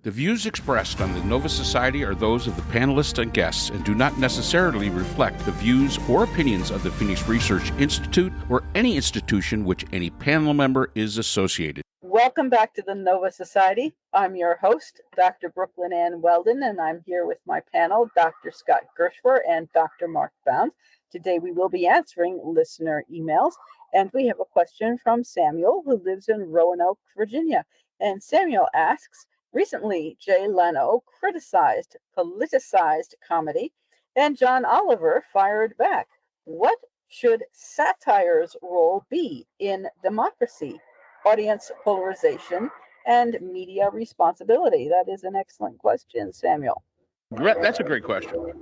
The views expressed on the Nova Society are those of the panelists and guests and do not necessarily reflect the views or opinions of the Phoenix Research Institute or any institution which any panel member is associated. Welcome back to the Nova Society. I'm your host, Dr. Brooklyn Ann Weldon, and I'm here with my panel, Dr. Scott Gershwer and Dr. Mark Bounds. Today we will be answering listener emails, and we have a question from Samuel, who lives in Roanoke, Virginia. And Samuel asks, recently Jay Leno criticized politicized comedy, and John Oliver fired back. What should satire's role be in democracy, audience polarization, and media responsibility? That is an excellent question, Samuel. That's a great question.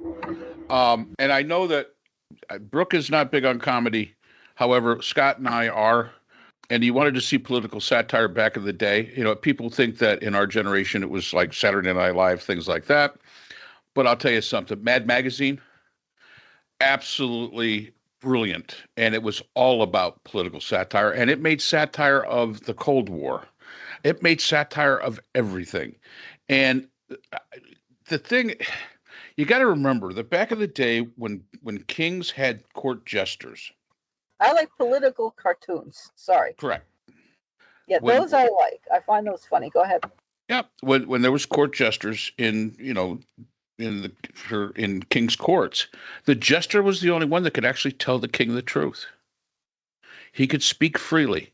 And I know that Brooke is not big on comedy. However, Scott and I are. And you wanted to see political satire back in the day. You know, people think that in our generation it was like Saturday Night Live, things like that. But I'll tell you something, Mad Magazine, absolutely brilliant. And it was all about political satire. And it made satire of the Cold War. It made satire of everything. And the thing, you got to remember that back in the day when kings had court jesters. I like political cartoons. Sorry. Correct. Yeah, those I like. I find those funny. Go ahead. Yeah, when there was court jesters in king's courts, the jester was the only one that could actually tell the king the truth. He could speak freely.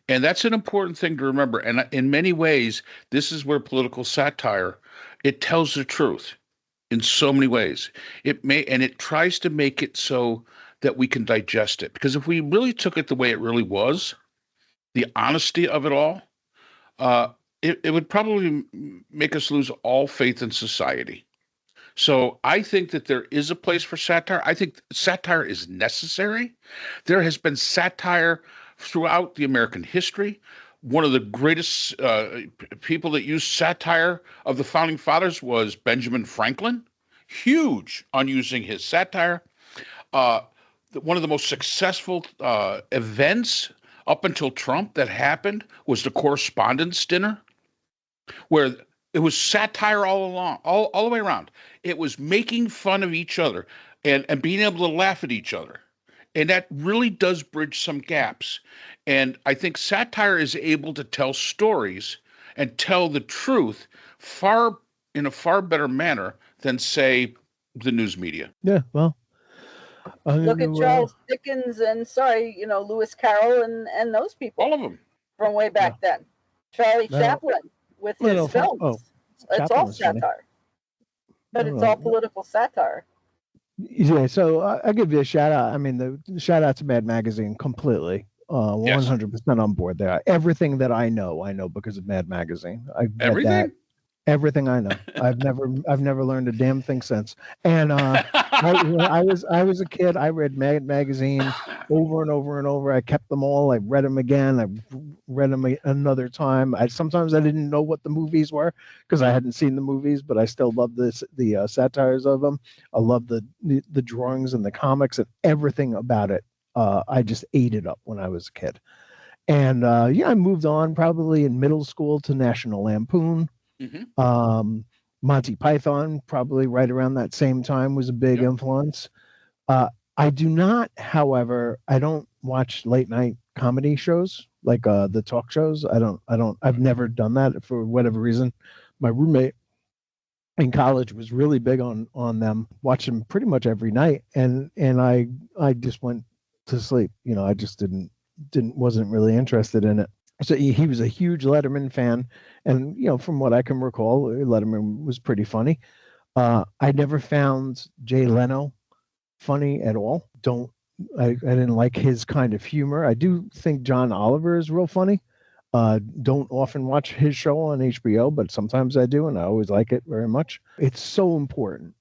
And that's an important thing to remember. And in many ways, this is where political satire, it tells the truth in so many ways. It tries to make it so that we can digest it. Because if we really took it the way it really was, the honesty of it all, it would probably make us lose all faith in society. So I think that there is a place for satire. I think satire is necessary. There has been satire throughout the American history. One of the greatest people that used satire of the founding fathers was Benjamin Franklin. Huge on using his satire. One of the most successful events up until Trump that happened was the Correspondents' Dinner, where it was satire all along, all the way around. It was making fun of each other and being able to laugh at each other. And that really does bridge some gaps. And I think satire is able to tell stories and tell the truth in a far better manner than, say, the news media. Yeah, well. Look at Charles Dickens and Lewis Carroll and those people. All of them. From way back then. Charlie Chaplin with his films. It's all satire. Funny. But it's all political satire. Yeah, so I'll give you a shout out. I mean, the shout out to Mad Magazine completely. 100% on board there. Everything that I know because of Mad Magazine. Everything I know. I've never learned a damn thing since. And I was a kid. I read Mad Magazine over and over and over. I kept them all. I read them again. I read them another time. Sometimes I didn't know what the movies were because I hadn't seen the movies, but I still loved the satires of them. I loved the drawings and the comics and everything about it. I just ate it up when I was a kid. And I moved on probably in middle school to National Lampoon. Mm-hmm. Monty Python, probably right around that same time, was a big influence. I do not, however, I don't watch late night comedy shows like the talk shows. I've never done that for whatever reason. My roommate in college was really big on them, watched them pretty much every night, and I just went to sleep. I just wasn't really interested in it. So he was a huge Letterman fan, and from what I can recall, Letterman was pretty funny. I never found Jay Leno funny at all. I didn't like his kind of humor. I do think John Oliver is real funny. Don't often watch his show on HBO, but sometimes I do, and I always like it very much. It's so important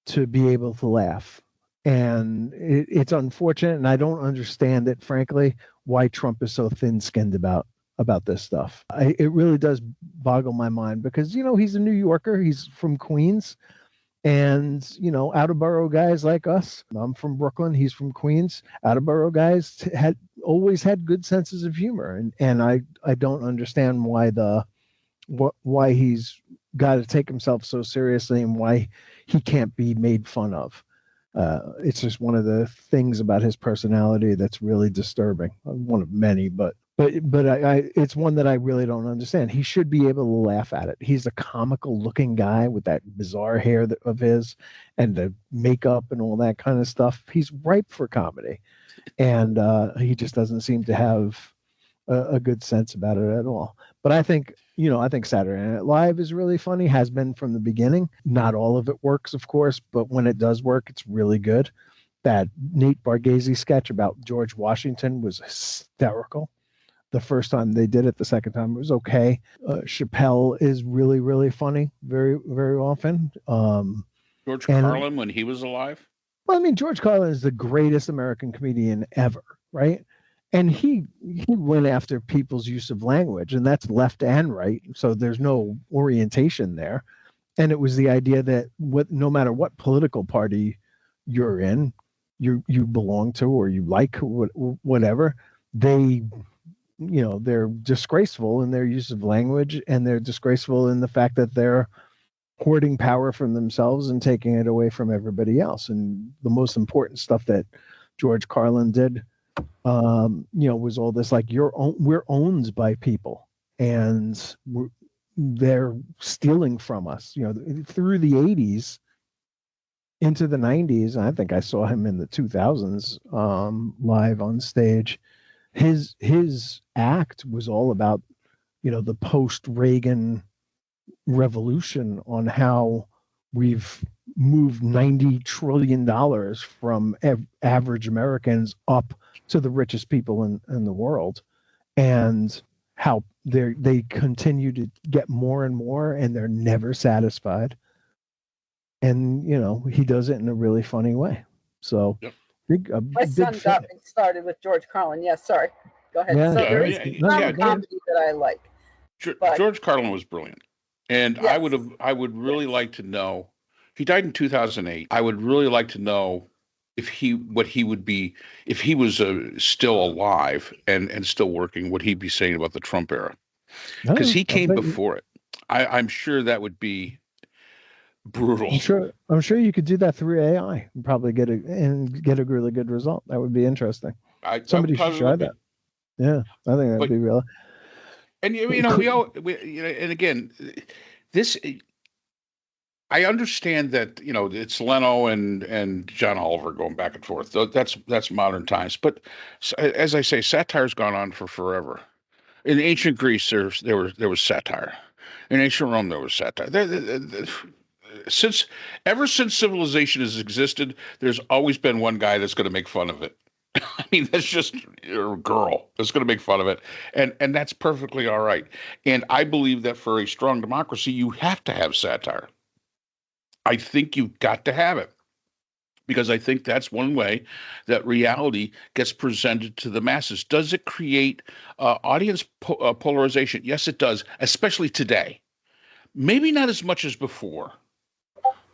to be able to laugh, and it's unfortunate, and I don't understand it, frankly, why Trump is so thin-skinned about this stuff. It really does boggle my mind because, he's a New Yorker. He's from Queens. And, out-of-borough guys like us, I'm from Brooklyn, he's from Queens, out-of-borough guys always had good senses of humor. And I don't understand why the why he's got to take himself so seriously and why he can't be made fun of. It's just one of the things about his personality that's really disturbing. One of many, but it's one that I really don't understand. He should be able to laugh at it. He's a comical looking guy with that bizarre hair of his and the makeup and all that kind of stuff. He's ripe for comedy, and he just doesn't seem to have a good sense about it at all. But I think Saturday Night Live is really funny, has been from the beginning. Not all of it works, of course, but when it does work, it's really good. That Nate Bargatze sketch about George Washington was hysterical. The first time they did it, the second time it was okay. Chappelle is really, really funny very, very often. George Carlin, when he was alive? Well, I mean, George Carlin is the greatest American comedian ever, right? And he went after people's use of language, and that's left and right. So there's no orientation there. And it was the idea that no matter what political party you're in, you belong to, or you like, whatever, they're disgraceful in their use of language, and they're disgraceful in the fact that they're hoarding power from themselves and taking it away from everybody else. And the most important stuff that George Carlin did, was all this like we're owned by people, and they're stealing from us. Through the 80s into the 90s, I think I saw him in the 2000s live on stage. His act was all about the post-Reagan revolution, on how we've moved $90 trillion from average Americans up to the richest people in the world, and how they continue to get more and more, and they're never satisfied. And he does it in a really funny way. So yep. My son got me started with George Carlin. Yes, sorry. Go ahead. Yeah. So there is comedy that I like. George Carlin was brilliant. And yes. I would really like to know. He died in 2008. I would really like to know what he would be if he was still alive and still working. What he'd be saying about the Trump era, because he came before it. I'm sure that would be brutal. I'm sure you could do that through AI and probably get a really good result. That would be interesting. Somebody should try that. Yeah, I think that would be real. And and again, this, I understand that it's Leno and John Oliver going back and forth. That's modern times. But as I say, satire's gone on for forever. In ancient Greece, there was satire. In ancient Rome, there was satire. Ever since civilization has existed, there's always been one guy that's going to make fun of it. I mean, that's just a girl that's going to make fun of it. And that's perfectly all right. And I believe that for a strong democracy, you have to have satire. I think you've got to have it, because I think that's one way that reality gets presented to the masses. Does it create audience polarization? Yes, it does, especially today. Maybe not as much as before.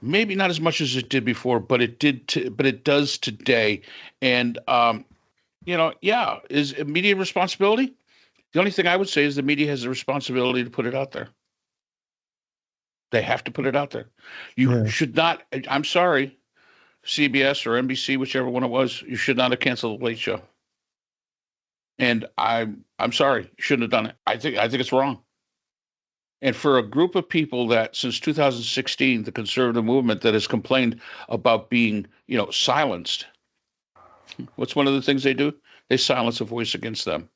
Maybe not as much as it did before, but it did. But it does today. And is it media responsibility? The only thing I would say is the media has the responsibility to put it out there. They have to put it out there. You should not. I'm sorry, CBS or NBC, whichever one it was. You should not have canceled the Late Show. And I'm sorry, you shouldn't have done it. I think it's wrong. And for a group of people that since 2016, the conservative movement that has complained about being, silenced, what's one of the things they do? They silence a voice against them.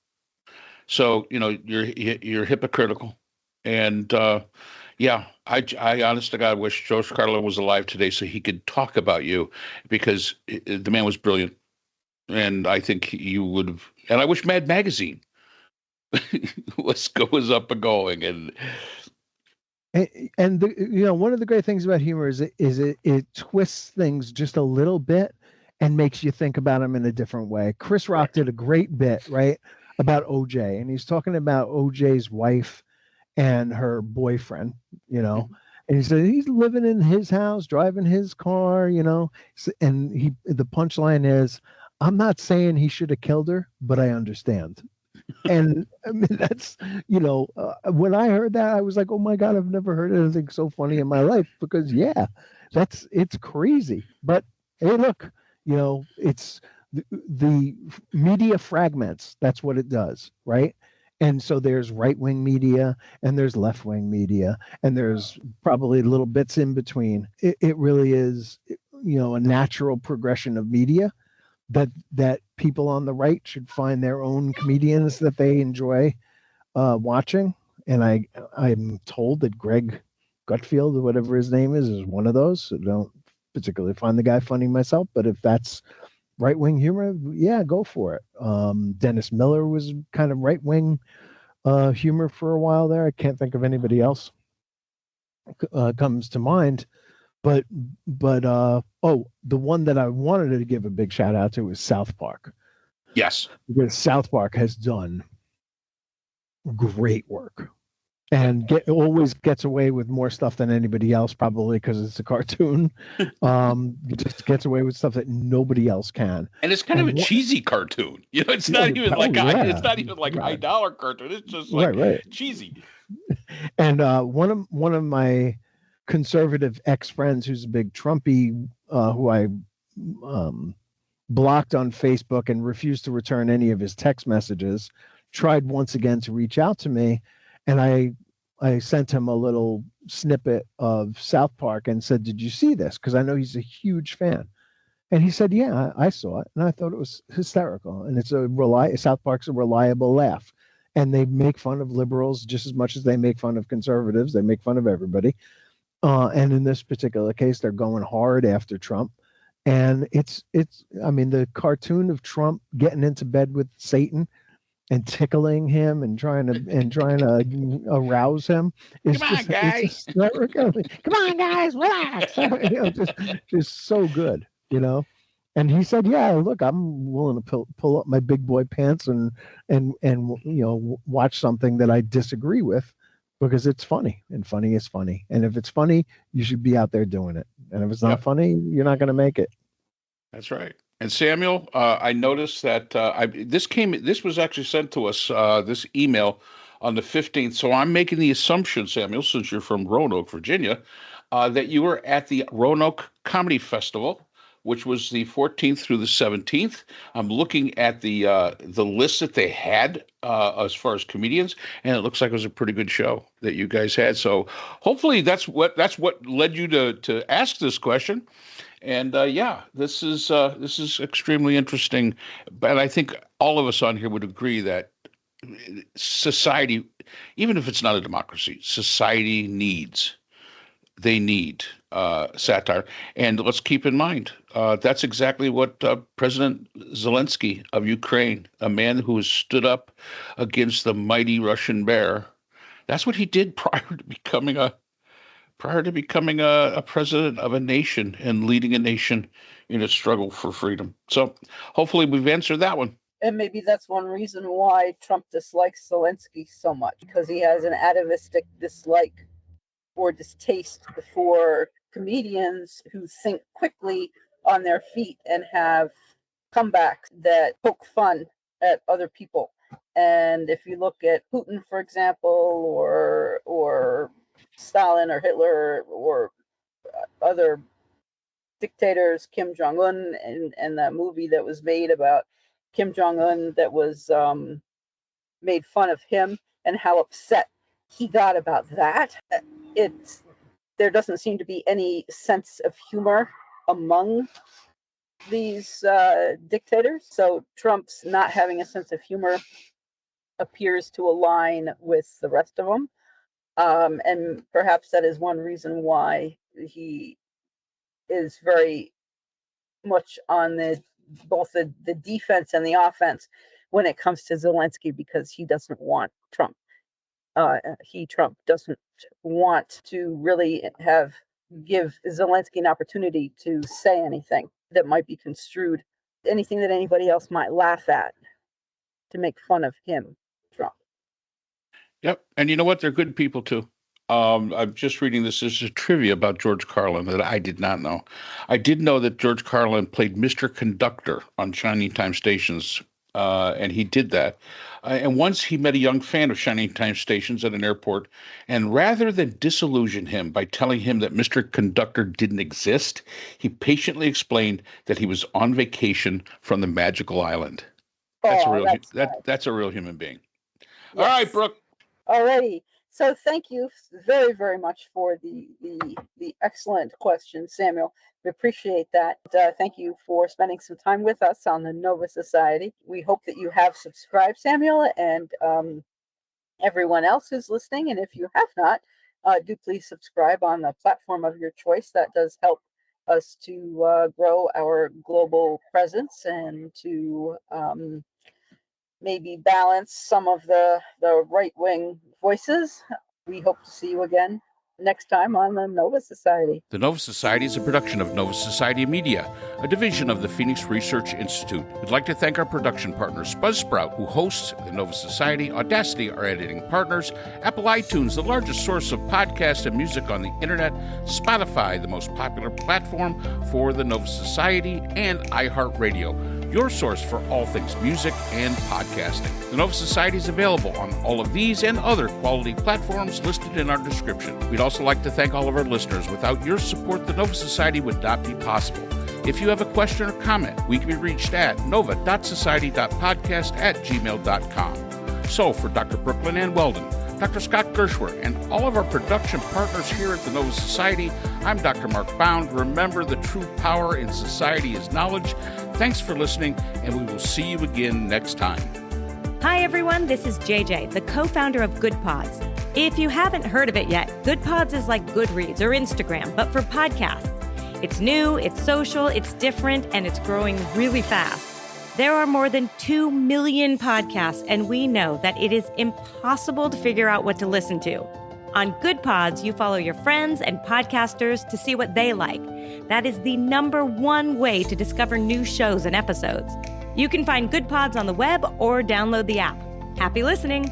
So, you're hypocritical. And I honest to God wish George Carlin was alive today so he could talk about you, because the man was brilliant. And I think you would have, and I wish Mad Magazine was up and going. And one of the great things about humor is it twists things just a little bit and makes you think about them in a different way. Chris Rock did a great bit, right, about OJ, and he's talking about OJ's wife and her boyfriend, and he said he's living in his house, driving his car, and the punchline is, I'm not saying he should have killed her, but I understand. And I mean, that's, when I heard that, I was like, oh my God, I've never heard anything so funny in my life because, yeah, it's crazy. But hey, look, it's the media fragments. That's what it does, right? And so there's right wing media and there's left wing media and there's probably little bits in between. It really is, a natural progression of media that people on the right should find their own comedians that they enjoy watching. And I'm told that Greg Gutfield, or whatever his name is one of those. So don't particularly find the guy funny myself, but if that's right wing humor, yeah, go for it. Dennis Miller was kind of right wing humor for a while there. I can't think of anybody else comes to mind. But the one that I wanted to give a big shout out to was South Park. Yes, because South Park has done great work and always gets away with more stuff than anybody else, probably because it's a cartoon. Just gets away with stuff that nobody else can. And it's kind of a cheesy cartoon. It's not even it's not even like high dollar cartoon. It's just like cheesy. And one of my conservative ex-friends who's a big Trumpy, who I blocked on Facebook and refused to return any of his text messages, tried once again to reach out to me, and I sent him a little snippet of South Park and said, "Did you see this?" Because I know he's a huge fan. And he said, "Yeah, I saw it, and I thought it was hysterical." And South Park's a reliable laugh, and they make fun of liberals just as much as they make fun of conservatives. They make fun of everybody. And in this particular case, they're going hard after Trump. And I mean, the cartoon of Trump getting into bed with Satan and tickling him and trying to arouse him. Come on, guys. Come on, guys, relax. Just so good, And he said, "Yeah, look, I'm willing to pull up my big boy pants and watch something that I disagree with." Because it's funny, and funny is funny. And if it's funny, you should be out there doing it. And if it's not funny, you're not going to make it. That's right. And Samuel, I noticed that this was actually sent to us, this email on the 15th. So I'm making the assumption, Samuel, since you're from Roanoke, Virginia, that you were at the Roanoke Comedy Festival, which was the 14th through the 17th. I'm looking at the list that they had as far as comedians, and it looks like it was a pretty good show that you guys had. So hopefully that's what led you to ask this question. And this is extremely interesting. But I think all of us on here would agree that society, even if it's not a democracy, society needs satire. And let's keep in mind, that's exactly what President Zelensky of Ukraine, a man who has stood up against the mighty Russian bear, that's what he did prior to becoming a president of a nation and leading a nation in a struggle for freedom. So hopefully we've answered that one. And maybe that's one reason why Trump dislikes Zelensky so much, because he has an atavistic dislike or distaste for comedians who think quickly on their feet and have comebacks that poke fun at other people. And if you look at Putin, for example, or Stalin or Hitler or other dictators, Kim Jong-un, and that movie that was made about Kim Jong-un that was made fun of him and how upset he got about that. There doesn't seem to be any sense of humor among these dictators. So Trump's not having a sense of humor appears to align with the rest of them. And perhaps that is one reason why he is very much on both the defense and the offense when it comes to Zelensky, because he doesn't want Trump. Trump doesn't want to really give Zelensky an opportunity to say anything that might be construed, anything that anybody else might laugh at, to make fun of him, Trump. Yep. And you know what? They're good people too. I'm just reading this. There's a trivia about George Carlin that I did not know. I did know that George Carlin played Mr. Conductor on Shining Time Stations And he did that. And once he met a young fan of Shining Time Stations at an airport, and rather than disillusion him by telling him that Mr. Conductor didn't exist, he patiently explained that he was on vacation from the magical island. That's that's a real human being. Yes. All right, Brooke. Alrighty. So thank you very, very much for the excellent question, Samuel. We appreciate that. Thank you for spending some time with us on the Nova Society. We hope that you have subscribed, Samuel, and everyone else who's listening. And if you have not, do please subscribe on the platform of your choice. That does help us to grow our global presence and to maybe balance some of the right-wing voices. We hope to see you again next time on the Nova Society. The Nova Society is a production of Nova Society Media, a division of the Phoenix Research Institute. We'd like to thank our production partners, Buzzsprout, who hosts the Nova Society, Audacity, our editing partners, Apple iTunes, the largest source of podcasts and music on the internet, Spotify, the most popular platform for the Nova Society, and iHeartRadio, your source for all things music and podcasting. The Nova Society is available on all of these and other quality platforms listed in our description. We'd also like to thank all of our listeners. Without your support, the Nova Society would not be possible. If you have a question or comment, we can be reached at nova.society.podcast@gmail.com. So for Dr. Brooklyn Ann Weldon, Dr. Scott Gershwer, and all of our production partners here at the Nova Society, I'm Dr. Mark Bound. Remember, the true power in society is knowledge. Thanks for listening, and we will see you again next time. Hi, everyone. This is JJ, the co-founder of Good Pods. If you haven't heard of it yet, Good Pods is like Goodreads or Instagram, but for podcasts. It's new, it's social, it's different, and it's growing really fast. There are more than 2 million podcasts, and we know that it is impossible to figure out what to listen to. On Good Pods, you follow your friends and podcasters to see what they like. That is the #1 way to discover new shows and episodes. You can find Good Pods on the web or download the app. Happy listening!